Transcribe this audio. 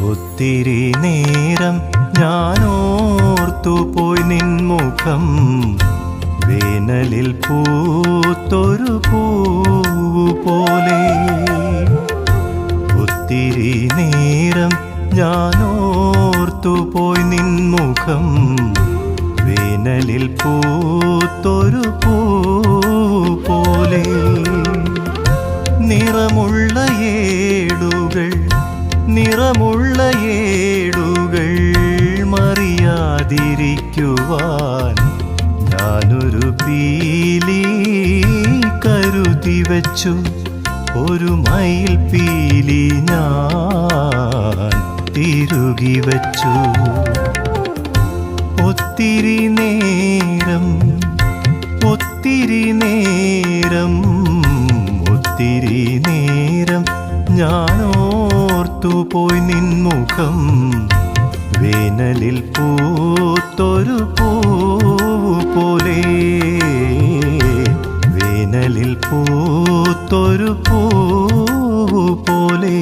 ഒത്തിരി നേരം ഞാനോർത്തുപോയി നിൻമുഖം, വേനലിൽ പൂത്തൊരു പൂവു പോലെ. ഒത്തിരി നേരം ഞാനോർത്തുപോയി നിൻമുഖം, വേനലിൽ പൂത്തൊരു പൂവു പോലെ. നിറമുള്ള ഏടുകൾ മറിയാതിരിക്കുവാൻ ഞാനൊരു പീലി കരുതി വച്ചു, ഒരു മയിൽ പീലി ഞാൻ തിരുകി വച്ചു. ഒത്തിരി നേരം ഞാനോർത്തുപോയി നിൻമുഖം, വേനലിൽ പൂത്തൊരു പൂവു പോലെ. വേനലിൽ പൂത്തൊരു പൂവു പോലെ.